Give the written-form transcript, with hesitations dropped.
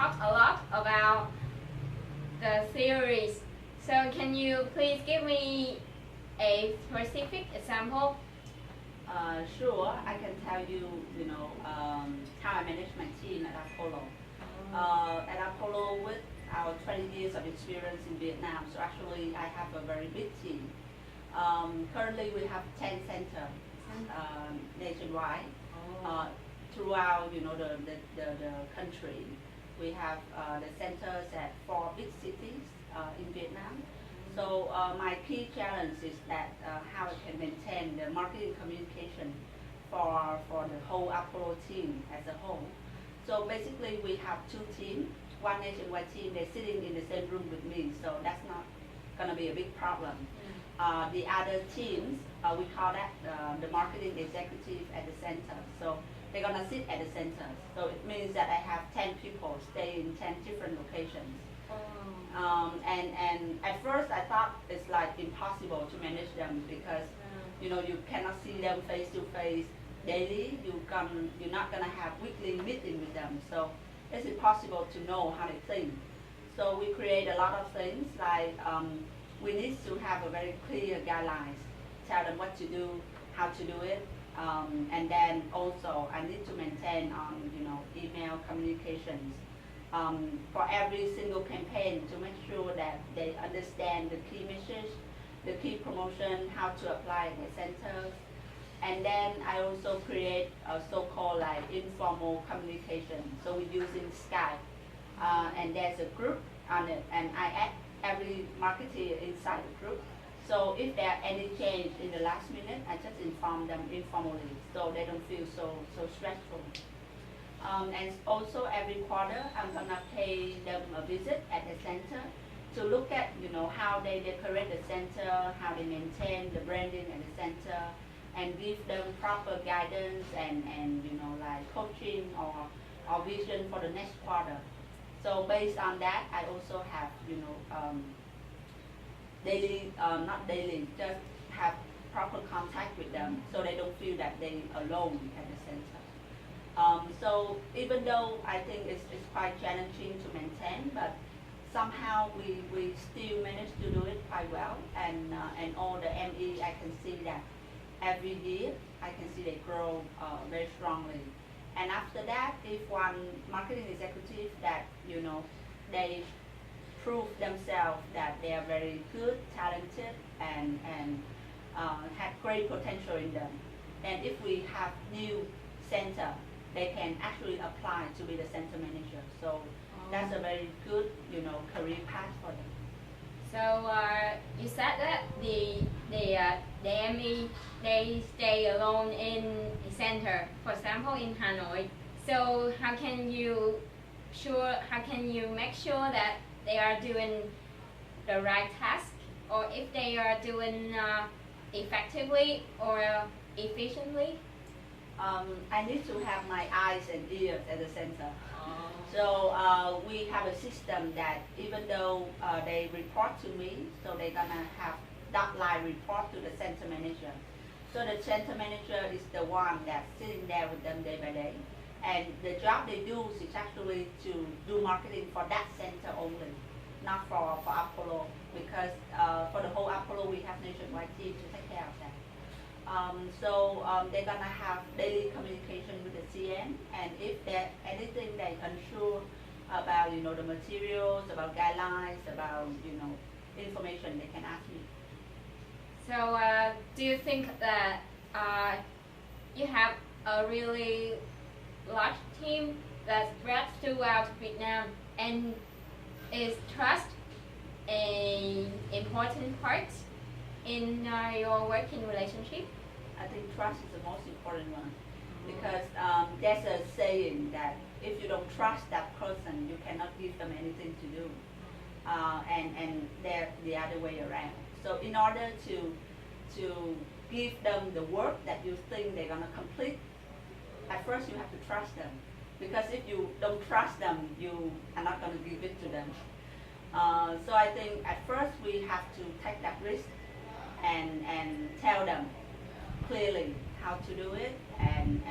talked a lot about the theories. So can you please give me a specific example? Sure, I can tell you, how I manage my team at Apollo. At Apollo, with our 20 years of experience in Vietnam, so actually I have a very big team. Currently, we have 10 centers nationwide throughout, the country. We have the centers at 4 big cities in Vietnam. So my key challenge is that how I can maintain the marketing communication for the whole Apollo team as a whole. So basically we have two teams, one nationwide team, they're sitting in the same room with me, so that's not going to be a big problem. The other teams, we call that the marketing executive at the center. So they're going to sit at the center. So it means that I have 10 people stay in 10 different locations. And at first I thought it's like impossible to manage them because you cannot see them face to face daily. You're not gonna have weekly meeting with them, so it's impossible to know how they think. So we create a lot of things like we need to have a very clear guidelines, tell them what to do, how to do it, and then also I need to maintain on email communications. For every single campaign to make sure that they understand the key message, the key promotion, how to apply at the centers. And then I also create a so-called like informal communication. So we're using Skype. And there's a group on it, and I add every marketer inside the group. So if there are any change in the last minute, I just inform them informally so they don't feel so stressful. And also every quarter, I'm gonna pay them a visit at the center to look at, how they decorate the center, how they maintain the branding at the center, and give them proper guidance and like coaching or vision for the next quarter. So based on that, I also have, daily, not daily, just have proper contact with them so they don't feel that they're alone at the center. So even though I think it's quite challenging to maintain, but somehow we still manage to do it quite well, and all the ME, I can see that every year I can see they grow very strongly. And after that, if one marketing executive that they prove themselves that they are very good, talented, and have great potential in them, and if we have new center, they can actually apply to be the center manager. So that's a very good, career path for them. So you said that the ME, they stay alone in the center, for example in Hanoi. So how can you make sure that they are doing the right task, or if they are doing effectively or efficiently? I need to have my eyes and ears at the center. So we have a system that even though they report to me, so they're gonna have dotted line report to the center manager. So the center manager is the one that's sitting there with them day by day. And the job they do is actually to do marketing for that center only, not for Apollo, because for the whole Apollo we have nationwide team to take care of that. They're gonna have daily communication with the CM, and if there's anything they're unsure about, the materials, about guidelines, about, information, they can ask me. So do you think that you have a really large team that spreads throughout Vietnam, and is trust an important part in your working relationship? I think trust is the most important one, because there's a saying that if you don't trust that person, you cannot give them anything to do, and they're the other way around. So in order to give them the work that you think they're gonna complete, at first you have to trust them, because if you don't trust them, you are not gonna give it to them. So I think at first we have to take that risk and tell them clearly how to do it, and